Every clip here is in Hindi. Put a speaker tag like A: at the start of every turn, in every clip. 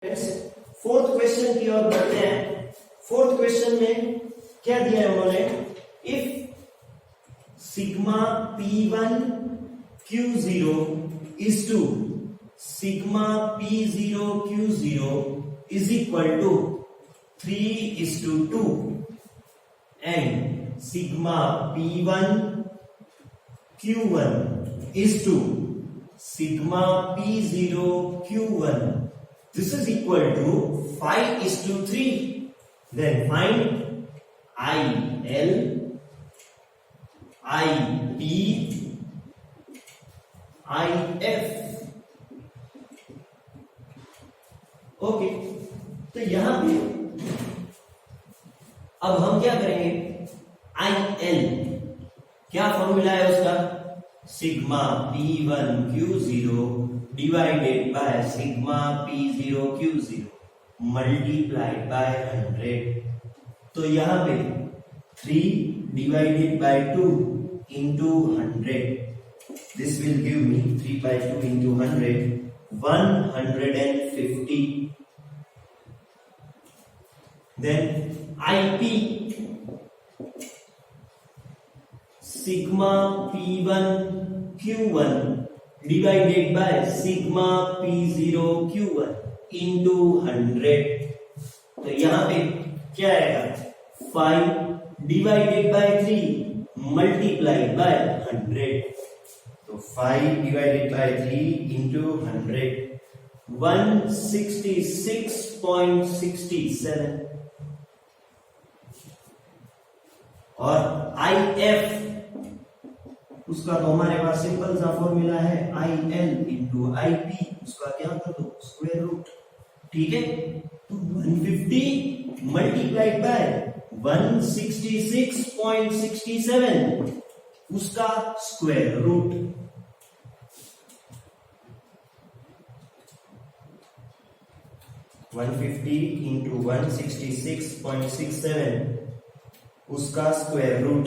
A: फोर्थ क्वेश्चन की ओर बढ़ते हैं। फोर्थ क्वेश्चन में क्या दिया है उन्होंने, if sigma P1 Q0 is to sigma P0 Q0 is equal to 3:2 and sigma P1 Q1 is to sigma P0 Q1, this is equal to 5:3. Then find IL, IP, IF. Okay, तो यहां पे अब हम क्या करेंगे, IL क्या फॉर्मूला है उसका, sigma P1 Q0 divided by sigma P0 Q0 multiplied by 100। तो यहां पे 3 divided by 2 into 100, this will give me 3 by 2 into 100, 150. Then IP sigma P1 Q1 divided by sigma P0 Q1 into 100। तो यहां पे क्या आएगा, 5 divided by 3 multiplied by 100। तो 5 divided by 3 into 100, 166.67। और IF उसका तो हमारे पास सिंपल सा फॉर्मूला है, IL इंटू IP, उसका क्या कर दो, स्क्वायर रूट। ठीक है, तो 150 मल्टीप्लाइड बाय 166.67, उसका स्क्वायर रूट। वन 150 इंटू 166.67 उसका स्क्वायर रूट,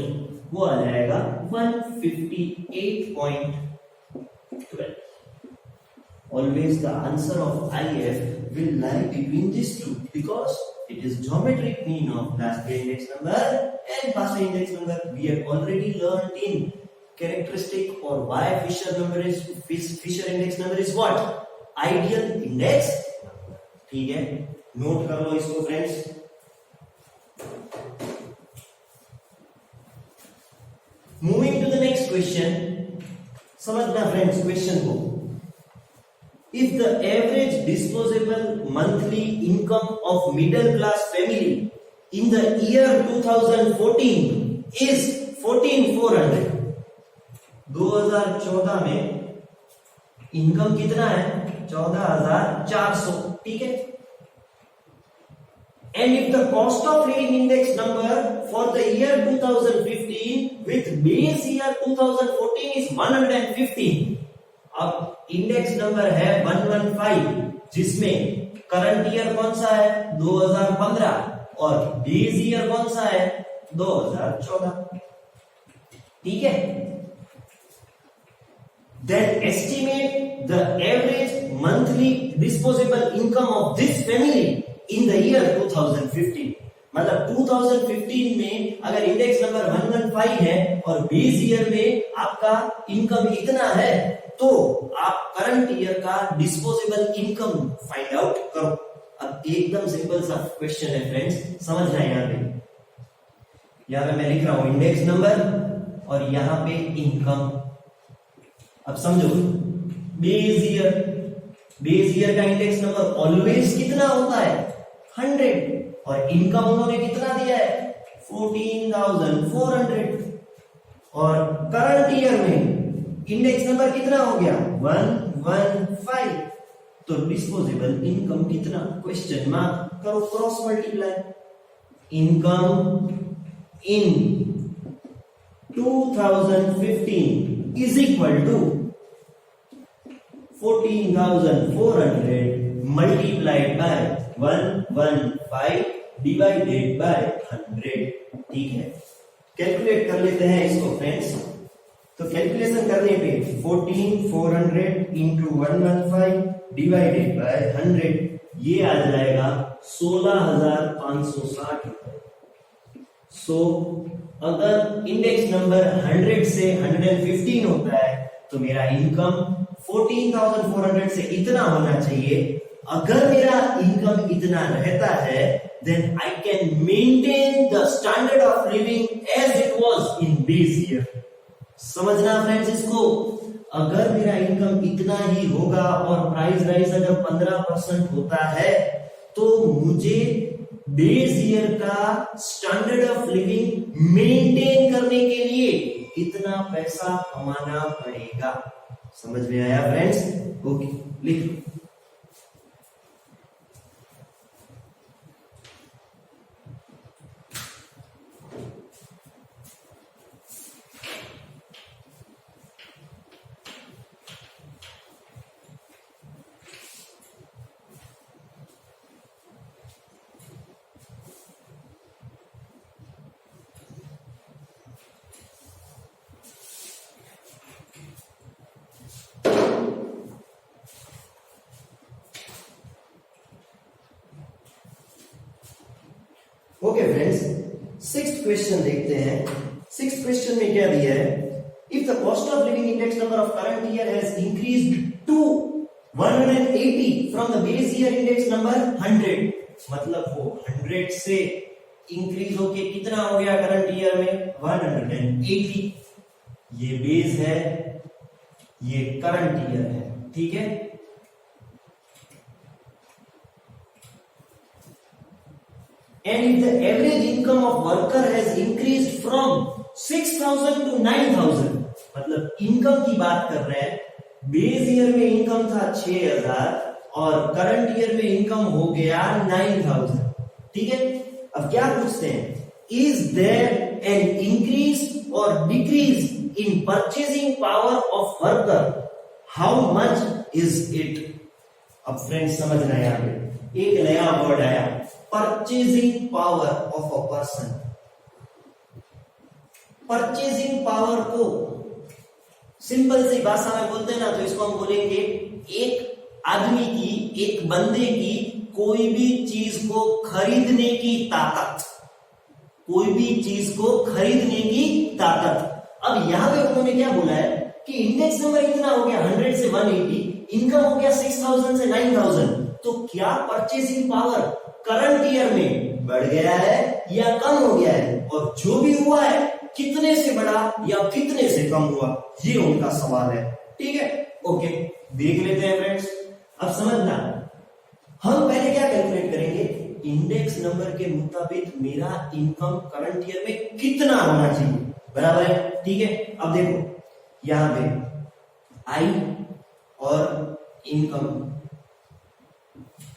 A: वो आ जाएगा 158.12। Always the answer of IF will lie between these two because it is geometric mean of last index number and first index number. We have already learned in characteristic or why Fisher index number is what? Ideal index number. ठीक है, नोट कर लो इसको friends. Moving to the next question, समझना फ्रेंड्स क्वेश्चन को। If the average disposable monthly income of middle class family in the year 2014 is 14,400, 2014 में इनकम कितना है, 14,400। ठीक है, and if the cost of living index number for the year 2015 with base year 2014 is 115, अब इंडेक्स नंबर है 115 जिसमें करंट ईयर कौन सा है 2015 और बेस ईयर कौन सा है 2014। ठीक है, then estimate the average monthly disposable income of this family in the year 2015। मतलब 2015 में अगर इंडेक्स नंबर 115 है और बेस ईयर में आपका इनकम इतना है, तो आप करंट ईयर का डिस्पोजेबल इनकम फाइंड आउट करो। अब एकदम सिंपल सा क्वेश्चन है फ्रेंड्स, समझना है। यहां पे मैं लिख रहा हूं इंडेक्स नंबर और यहां पे इनकम। अब समझो, बेस ईयर का इंडेक्स नंबर ऑलवेज कितना होता है 100 और इनकम उन्होंने कितना दिया है 14,400 और करंट ईयर में इंडेक्स नंबर कितना हो गया 115, तो डिस्पोजेबल इनकम कितना, क्वेश्चन मार्क करो, cross multiply. Income in 2015 is equal to 14,400 multiplied by 115 divided by 100। ठीक है, कैलकुलेट कर लेते हैं इसको फ्रेंड्स। तो कैलकुलेशन करने पे 14,400 इंटू 115 डिवाइडेड बाय 100 ये आ जाएगा 16,560 रुपए। सो अगर इंडेक्स नंबर 100 से 115 होता है तो मेरा इनकम 14,400 से इतना होना चाहिए। अगर मेरा इनकम इतना रहता है then I can maintain the standard of living as it was in base year। समझना फ्रेंड्स इसको, अगर मेरा इनकम इतना ही होगा और प्राइस राइज अगर 15% होता है तो मुझे बेस ईयर का स्टैंडर्ड ऑफ लिविंग मेंटेन करने के लिए इतना पैसा कमाना पड़ेगा। समझ में आया फ्रेंड्स? ओके, लिख लो। ओके फ्रेंड्स, सिक्स्थ क्वेश्चन देखते हैं। सिक्स्थ क्वेश्चन में क्या दिया है? If the cost of living index number of current year has increased to 180 from the base year index number 100, मतलब वो 100 से इंक्रीज होके कितना हो गया करंट ईयर में? 180। ये बेस है, ये करंट ईयर है, ठीक है। And if the average income of worker has increased from 6,000 to 9,000, मतलब इनकम की बात कर रहे हैं। बेस ईयर में इनकम था 6,000 और करंट ईयर में इनकम हो गया 9,000, ठीक है। अब क्या पूछते हैं? Is there an increase or decrease in purchasing power of worker? How much is it? अब फ्रेंड्स समझना है, यहाँ पे एक नया वर्ड आया, purchasing power of a person. Purchasing power को सिंपल सी भाषा में बोलते हैं ना, तो इसको हम बोलेंगे एक आदमी की, एक बंदे की कोई भी चीज को खरीदने की ताकत, कोई भी चीज को खरीदने की ताकत। अब यहां पे उन्होंने क्या बोला है कि इंडेक्स नंबर इतना हो गया 100 से 180, इनकम हो गया 6,000 से 9,000, तो क्या परचेसिंग पावर करंट ईयर में बढ़ गया है या कम हो गया है? और जो भी हुआ है कितने से बढ़ा या कितने से कम हुआ, ये उनका सवाल है, ठीक है। ओके, देख लेते हैं फ्रेंड्स। अब समझना, हम पहले क्या कैलकुलेट करेंगे? इंडेक्स नंबर के मुताबिक मेरा इनकम करंट ईयर में कितना होना चाहिए, बराबर है, ठीक है। अब देखो यहां पे आई और इनकम,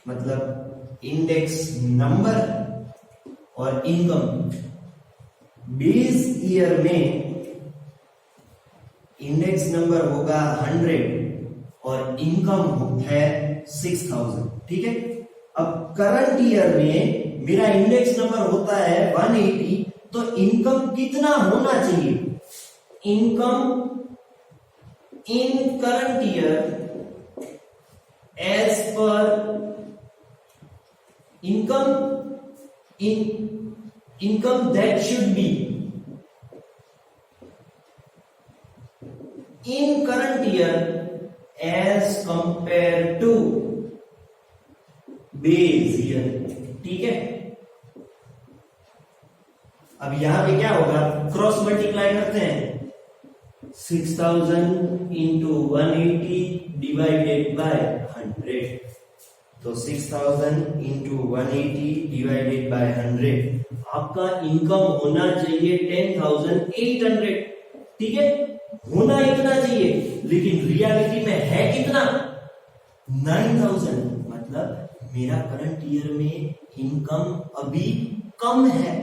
A: मतलब इंडेक्स नंबर और इनकम। बेस ईयर में इंडेक्स नंबर होगा 100 और इनकम है 6,000, ठीक है। अब करंट ईयर में मेरा इंडेक्स नंबर होता है 180, तो इनकम कितना होना चाहिए? Income in current year as पर income that should be in current year as compared to base year, ठीक है। अब यहां पे क्या होगा? क्रॉस मल्टीप्लाई करते हैं, 6,000 इंटू 180 डिवाइडेड बाय 100, तो 6,000 इंटू 180 डिवाइडेड बाय 100, आपका इनकम होना चाहिए 10,800, ठीक है। होना इतना चाहिए, लेकिन रियलिटी में है कितना? 9,000, मतलब मेरा करंट ईयर में इनकम अभी कम है।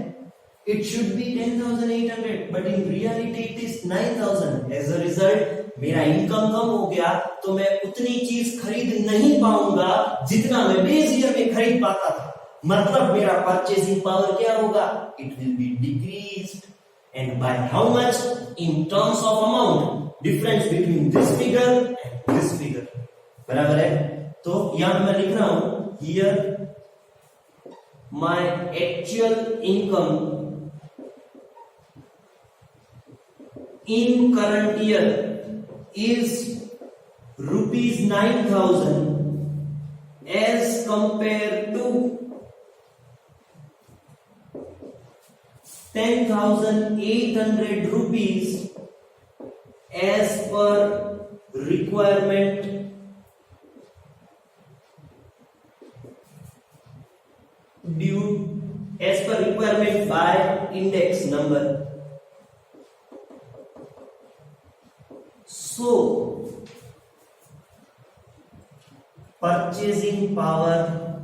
A: It should be 10,800, but in reality it is 9,000. As a result, मेरा इनकम कम हो गया, तो मैं उतनी चीज खरीद नहीं पाऊंगा जितना मैं बेस ईयर में खरीद पाता था। मतलब मेरा परचेसिंग पावर क्या होगा? It will be decreased, and by how much? In terms of amount, difference between this figure and this figure, बराबर है। तो यहां मैं लिख रहा हूं, here my actual income in current year is rupees 9,000 as compared to 10,800 rupees as per requirement by index number. So purchasing power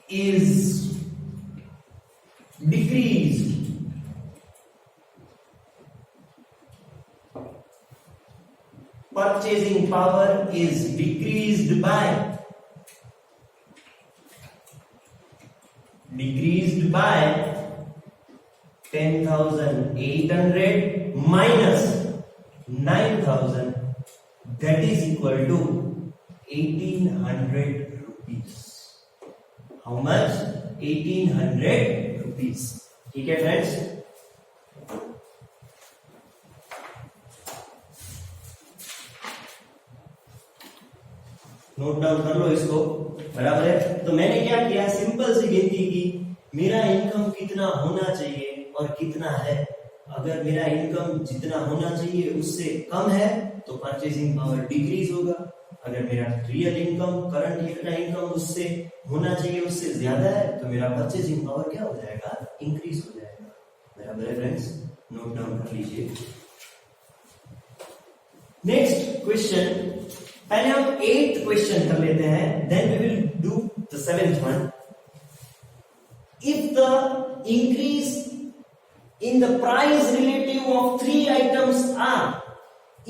A: is decreased by 10,800 minus 9,000, that is equal to 1,800 rupees. How much? 1,800 rupees. ठीक है फ्रेंड्स? नोट डाउन कर लो इसको, बराबर है? तो मैंने क्या किया, सिंपल सी गिनती की, मेरा इनकम कितना होना चाहिए और कितना है। अगर मेरा इनकम जितना होना चाहिए उससे कम है तो परचेसिंग पावर डिक्रीज होगा। अगर मेरा रियल इनकम, करंट ईयर का इनकम उससे होना चाहिए उससे ज्यादा है तो मेरा परचेसिंग पावर क्या हो जाएगा, इंक्रीज हो जाएगा। बराबर है फ्रेंड्स? नोट डाउन कर लीजिए। नेक्स्ट क्वेश्चन, पहले हम 8th क्वेश्चन कर लेते हैं, then we will do the 7th one. If the increase in the price relative of 3 items are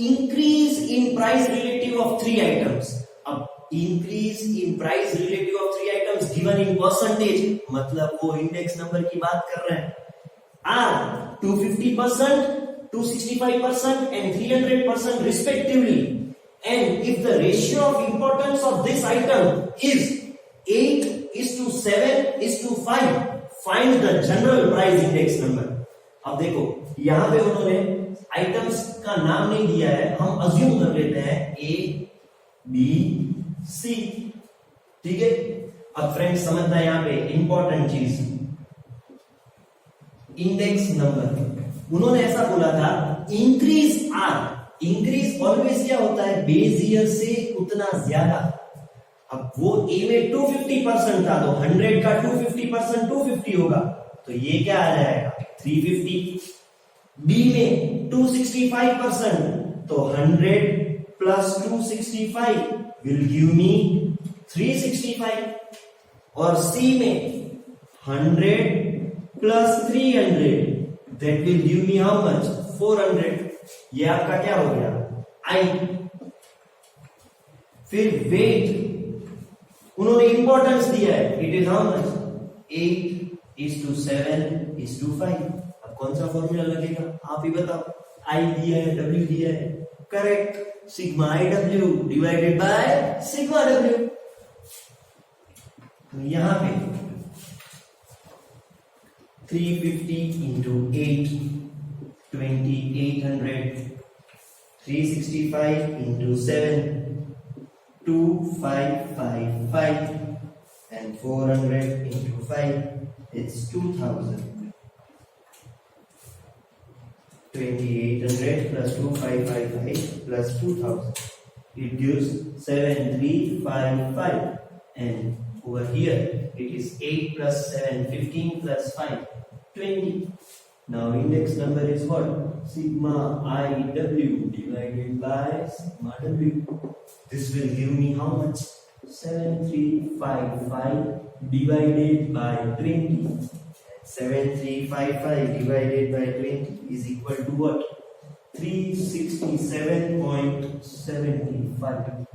A: increase in price relative of 3 items, अब increase in price relative of 3 items given in percentage, मतलब वो इंडेक्स नंबर की बात कर रहे हैं, are 250%, 265% and 300% respectively, and if the ratio of importance of this item is 8:7:5, find the general price index number। अब देखो यहां पे उन्होंने आइटम्स का नाम नहीं दिया है, हम अज्यूम कर लेते हैं A, B, C, ठीक है? अब फ्रेंड्स समझना है यहां पे इंपॉर्टेंट चीज, इंडेक्स नंबर। उन्होंने ऐसा बोला था इंक्रीज आर, इंक्रीज ऑलवेज क्या होता है, बेस ईयर से उतना ज्यादा। अब वो ए में 250% था तो 100 का 250% 250 होगा, तो ये क्या आ जाएगा 350। बी में 265% तो 100 प्लस 265 विल गिव मी 365, और सी में 100 plus 300 that will give me how much 400। ये आपका क्या हो गया आई। फिर वेट, उन्होंने इंपॉर्टेंस दिया है, इट इज हाउ मच 8:7:5। अब कौन सा फॉर्मूला लगेगा आप ही बताओ, आई दिया है, डब्ल्यू दिया है, correct, sigma I W divided by sigma W. तो यहां पे 350 into 8 2800, 365 into 7 2555, and 400 into 5 it's 2000। 2800 plus 2555 plus 2000, it gives 7355, and over here it is 8 plus 7 15 plus 5 20। Now index number is what, sigma IW divided by sigma W. This will give me how much, 7355 divided by 20. 7355 divided by 20 is equal to what, 367.75।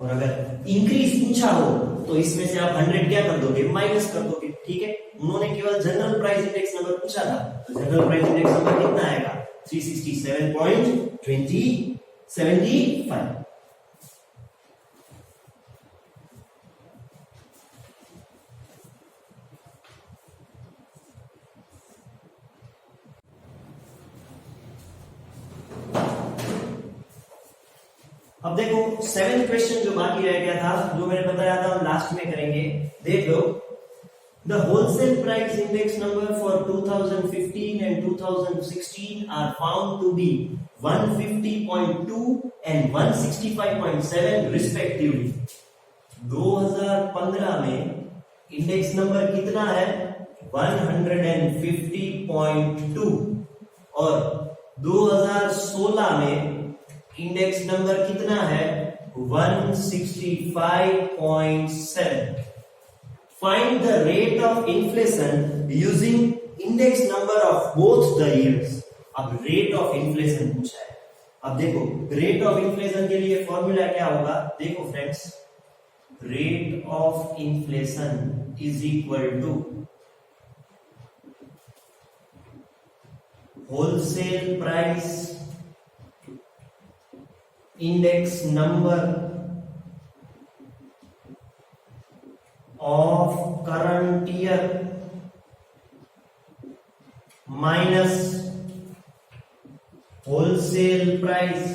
A: और अगर इंक्रीज पूछा हो तो इसमें से आप 100 क्या कर दोगे, माइनस कर दोगे, ठीक है? उन्होंने केवल जनरल प्राइस इंडेक्स नंबर पूछा था, तो जनरल प्राइस इंडेक्स नंबर कितना आएगा 367.75। अब देखो 7th क्वेश्चन जो बाकी रह गया था, जो मैंने बताया था हम लास्ट में करेंगे। देख लो, the wholesale price index number for 2015 and 2016 are found to be 150.2 and 165.7 respectively. 2015 में इंडेक्स नंबर कितना है 150.2 और 2016 में इंडेक्स नंबर कितना है 165.7। Find the rate of inflation using index number of both the years. अब रेट ऑफ इन्फ्लेशन पूछा है। अब देखो रेट ऑफ इन्फ्लेशन के लिए फॉर्मूला क्या होगा, देखो friends, rate of inflation is equal to wholesale price index number of current year minus wholesale price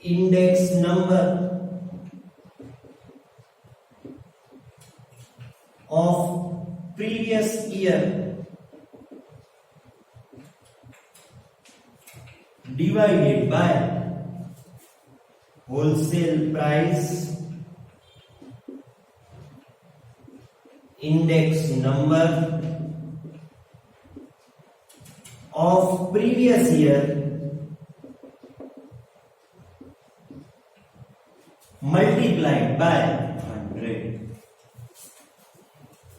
A: index number of previous year divided by wholesale price index number of previous year multiplied by 100।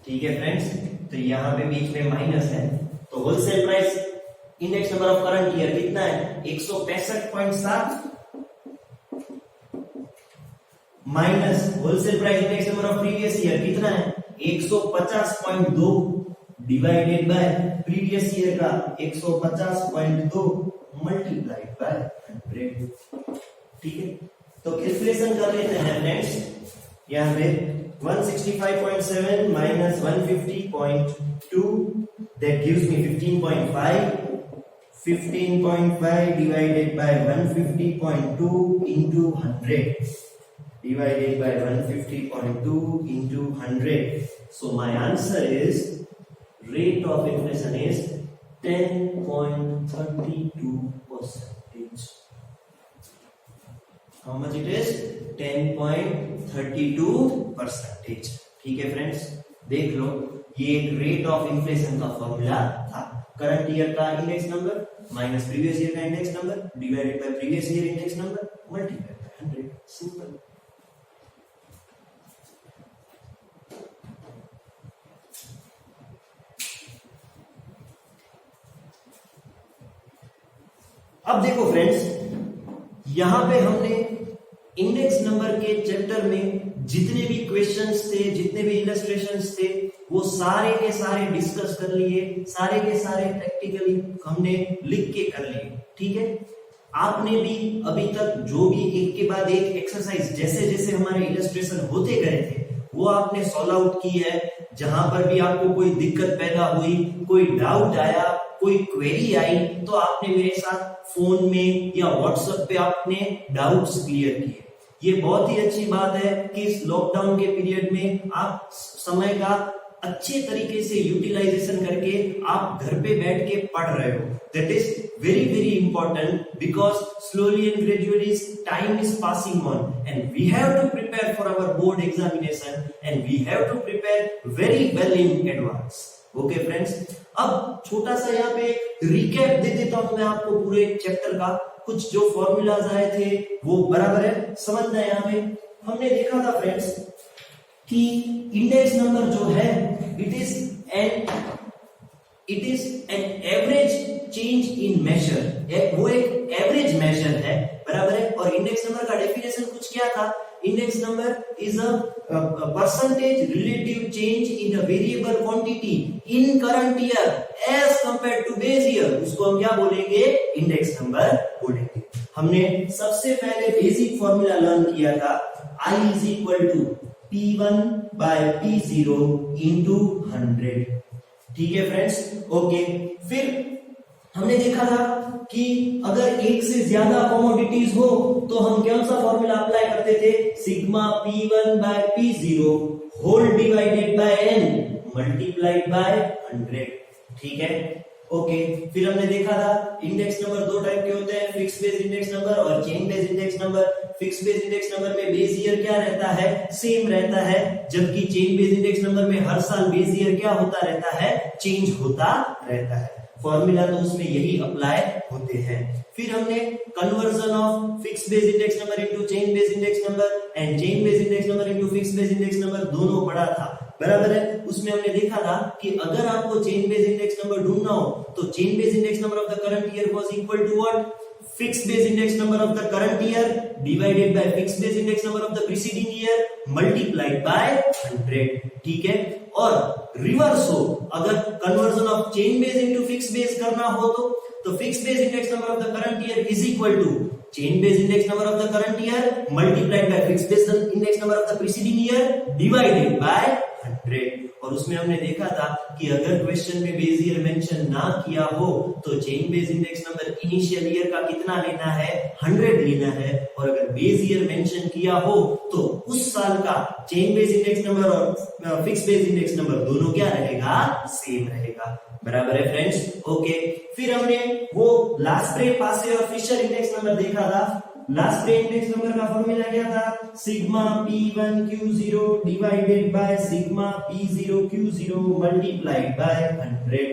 A: ठीक है फ्रेंड्स, तो यहां पे बीच में माइनस है, तो wholesale price index number of current year कितना है 165.7 minus wholesale price index number of previous year कितना है 150.2 डिवाइडेड बाय प्रीवियस ईयर का 150.2 मल्टीप्लाइड बाय 100। ठीक है, तो कैलकुलेशन कर लेते हैं फ्रेंड्स। यहां पे 165.7 minus 150.2 that gives me 15.5 divided by 150.2 into 100 divided by 150.2 into 100. So my answer is rate of inflation is 10.32%. How much it is 10.32%। ठीक है फ्रेंड्स, देख लो ये एक रेट ऑफ इन्फ्लेशन का फॉर्मूला था। करंट ईयर का index number minus previous year का index number divided by previous year index number multiplied by 100। Simple. अब देखो फ्रेंड्स, यहां पे हमने इंडेक्स नंबर के चैप्टर में जितने भी क्वेश्चंस थे, जितने भी इलस्ट्रेशंस थे, वो सारे के सारे डिस्कस कर लिए, सारे के सारे प्रैक्टिकली हमने लिख के कर लिए। ठीक है, आपने भी अभी तक जो भी एक के बाद एक एक्सरसाइज जैसे जैसे हमारे इलस्ट्रेशन होते गए थे वो आपने सॉल्व आउट की है। जहां पर भी आपको कोई दिक्कत पैदा हुई, कोई डाउट आया, कोई क्वेरी आई, तो आपने मेरे साथ फोन में या व्हाट्सएप पे आपने डाउट्स क्लियर किए। ये बहुत ही अच्छी बात है कि इस लॉकडाउन के पीरियड में आप समय का अच्छे तरीके से यूटिलाइजेशन करके आप घर पे बैठ के पढ़ रहे हो। That is very very important because slowly and gradually time is passing on and we have to prepare for our board examination and we have to prepare very well in advance. Okay friends, अब छोटा सा यहाँ पे रिकैप दे देता हूं मैं आपको पूरे चैप्टर का। कुछ जो फॉर्मूलाज आए थे वो बराबर है, समझना है। यहाँ पे हमने देखा था फ्रेंड्स कि इंडेक्स नंबर जो है it is an average change in measure, वो एक एवरेज मेजर है, बराबर है। और इंडेक्स नंबर का डेफिनेशन कुछ क्या था, index index number is a percentage relative change in a variable quantity in current year as compared to base year, उसको हम क्या बोलेंगे, इंडेक्स नंबर बोलेंगे। हमने सबसे पहले बेसिक फॉर्मूला लर्न किया था, I is equal to P1 by P0 into 100। ठीक है फ्रेंड्स, ओके। फिर हमने देखा था कि अगर एक से ज्यादा कमोडिटीज हो तो हम कौन सा फॉर्मूला अप्लाई करते थे, sigma P1 by P0 whole divided by n multiplied by 100। ठीक है, ओके। फिर हमने देखा था इंडेक्स नंबर दो टाइप के होते हैं, फिक्स बेस इंडेक्स नंबर और chain base index number. Fix base index number में बेस ईयर क्या रहता है, सेम रहता है, जबकि चेन बेस इंडेक्स नंबर में हर साल बेस ईयर क्या होता रहता है, चेंज होता रहता है। फॉर्मूला तो उसमें यही अप्लाई होते हैं। फिर हमने conversion of fix base index number into chain base index number and chain base index number into fix base index number दोनों पढ़ा था, बराबर है। उसमें हमने देखा था कि अगर आपको चेन बेस इंडेक्स नंबर ढूंढना हो तो chain base index number of the current year was equal to what, fix base index number of the current year divided by fix base index number of the preceding year multiplied by 100। ठीक है, और रिवर्स हो, अगर conversion of chain base into fix base करना हो तो fix base index number of the current year is equal to chain base index number of the current year multiplied bye fix base index number of the preceding year divided bye 100। और उसमें हमने देखा था कि अगर क्वेश्चन में बेस ईयर मेंशन ना किया हो तो chain base index number initial year का कितना लेना है, 100 लेना है, और अगर बेस ईयर मेंशन किया हो तो उस साल का चेन बेस इंडेक्स नंबर और फिक्स बेस इंडेक्स नंबर दोनों क्या रहेगा, सेम रहेगा, बराबर है फ्रेंड्स, ओके। फिर हमने वो लास्प्रे, पासे और फिशर इंडेक्स नंबर देखा था। लास्प्रे इंडेक्स नंबर का फॉर्मूला क्या था, sigma P1 Q0 divided by sigma P0 Q0 multiplied by 100।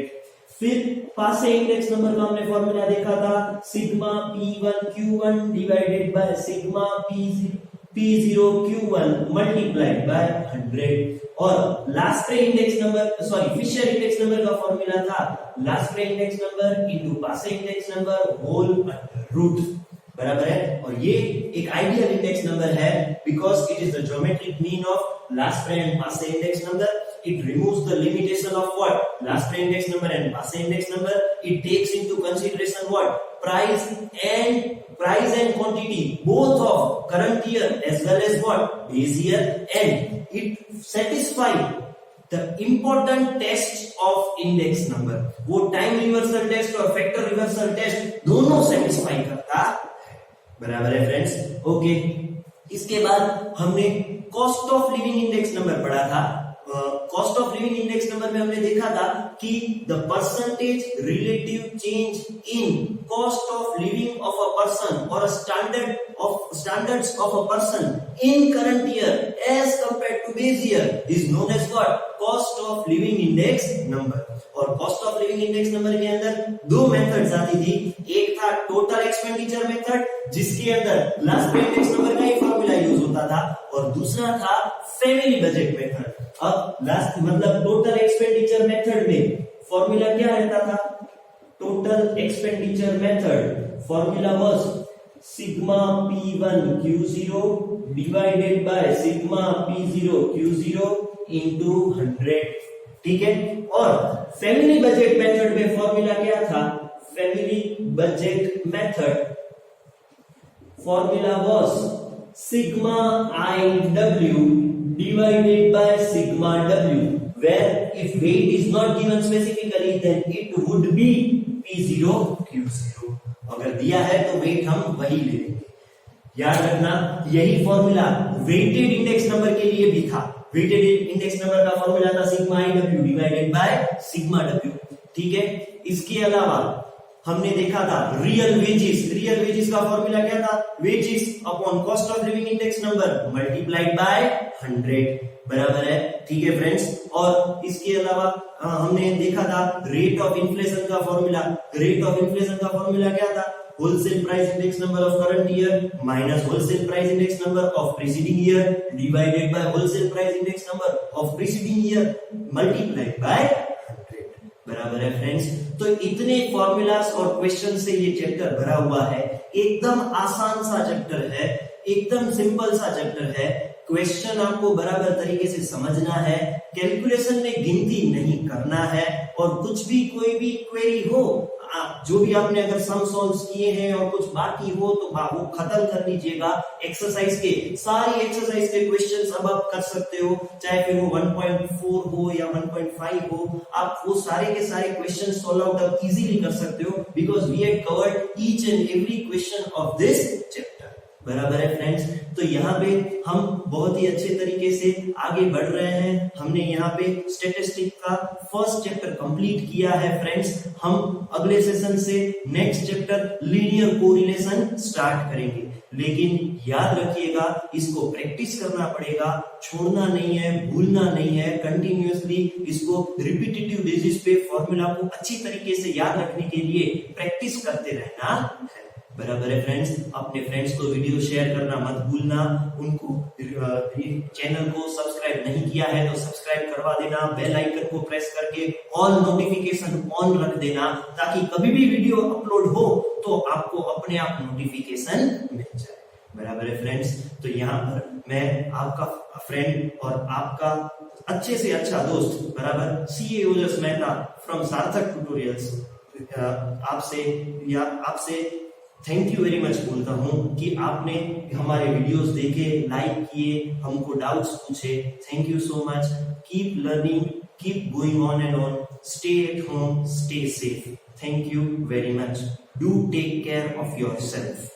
A: फिर पासे इंडेक्स नंबर का हमने फॉर्मूला देखा था, sigma P1 Q1 divided by sigma P0 Q1 multiplied by 100। और Laspeyres index number, sorry Fisher index number का फॉर्मूला था Laspeyres index number into Paasche index number whole root, बराबर है। और ये एक आइडियल इंडेक्स नंबर है because it is the geometric mean of Laspeyres and Paasche index number. It removes the limitation of what, Laspre index number and Passe index number. It takes into consideration what, price and quantity both of current year as well as what, base year, and it satisfy the important tests of index number. वो time reversal test और factor reversal test दोनों satisfy करता, बराबर है फ्रेंड्स, ओके। इसके बाद हमने cost of living index number पढ़ा था। Cost of living index number में हमने देखा था कि the percentage relative change in cost of living of a person और standards of a person in current year as compared to base year is known as what, cost of living index number. और cost of living index number के अंदर दो मेथड्स आती थी, एक था टोटल एक्सपेंडिचर मेथड जिसके अंदर लास्ट इंडेक्स नंबर का ही फॉर्मूला यूज होता था, और दूसरा था फैमिली बजट मेथड। अब लास्ट मतलब टोटल एक्सपेंडिचर मेथड में फॉर्मूला क्या रहता था, total expenditure method formula was sigma P1 Q0 divided by sigma P0 Q0 into 100। ठीक है, और फैमिली बजट मेथड में फॉर्मूला क्या था, family budget method formula was sigma IW divided by sigma W, where if weight is not given specifically then it would be P0 Q0। अगर दिया है तो वेट हम वही ले लेंगे। याद रखना यही फॉर्मूला वेटेड इंडेक्स नंबर के लिए भी था। वेटेड इंडेक्स नंबर का फॉर्मूला था sigma IW divided by sigma W। ठीक है, इसके अलावा हमने देखा था रियल वेजेस का फॉर्मूला क्या था, wages upon cost of living index number multiplied by 100, बराबर है। ठीक है फ्रेंड्स, और इसके अलावा हमने देखा था रेट ऑफ इन्फ्लेशन का फॉर्मूला। रेट ऑफ इन्फ्लेशन का फॉर्मूला क्या था, wholesale price index number of current year minus wholesale price index number of preceding year divided bye wholesale price index number of preceding year multiplied by 100, बराबर है फ्रेंड्स। तो इतने फॉर्मूलास और क्वेश्चन से ये चैप्टर भरा हुआ है। एकदम आसान सा चैप्टर है, एकदम सिंपल सा चैप्टर है। क्वेश्चन आपको बराबर तरीके से समझना है, कैलकुलेशन में गिनती नहीं करना है, और कुछ भी कोई भी क्वेरी हो, जो भी आपने अगर सम सॉल्व किए हैं और कुछ बाकी हो तो वो खत्म कर लीजिएगा। एक्सरसाइज के सारी एक्सरसाइज के क्वेश्चंस अब आप कर सकते हो, चाहे फिर वो 1.4 हो या 1.5 हो, आप वो सारे के सारे क्वेश्चन सॉल्व आउट आप इजीली कर सकते हो, because we have covered each and every question of this chapter. बराबर है फ्रेंड्स। तो यहाँ पे हम बहुत ही अच्छे तरीके से आगे बढ़ रहे हैं। हमने यहाँ पे स्टैटिस्टिक का फर्स्ट चैप्टर कंप्लीट किया है फ्रेंड्स। हम अगले सेशन से next chapter linear correlation start करेंगे, लेकिन याद रखिएगा इसको प्रैक्टिस करना पड़ेगा, छोड़ना नहीं है, भूलना नहीं है, कंटिन्यूअसली इसको रिपीटेटिव बेसिस पे फॉर्मूला को अच्छी तरीके से याद रखने के लिए प्रैक्टिस करते रहना है। बराबर है फ्रेंड्स। अपने फ्रेंड्स को वीडियो शेयर करना मत भूलना, उनको चैनल को सब्सक्राइब नहीं किया है तो सब्सक्राइब करवा देना, बेल आइकन को प्रेस करके ऑल नोटिफिकेशन ऑन रख देना, ताकि कभी भी वीडियो अपलोड हो तो आपको अपने आप नोटिफिकेशन मिल जाए। बराबर है फ्रेंड्स। तो यहाँ पर मैं आपका फ्रेंड और आपका अच्छे से अच्छा दोस्त बराबर CA ओजस मेहता फ्रॉम सार्थक ट्यूटोरियल्स आपसे थैंक यू वेरी मच बोलता हूं कि आपने हमारे वीडियोस देखे, लाइक किए, हमको डाउट्स पूछे। Thank you so much. Keep learning, keep going on and on, stay at home, stay safe. Thank you very much. Do take care of yourself.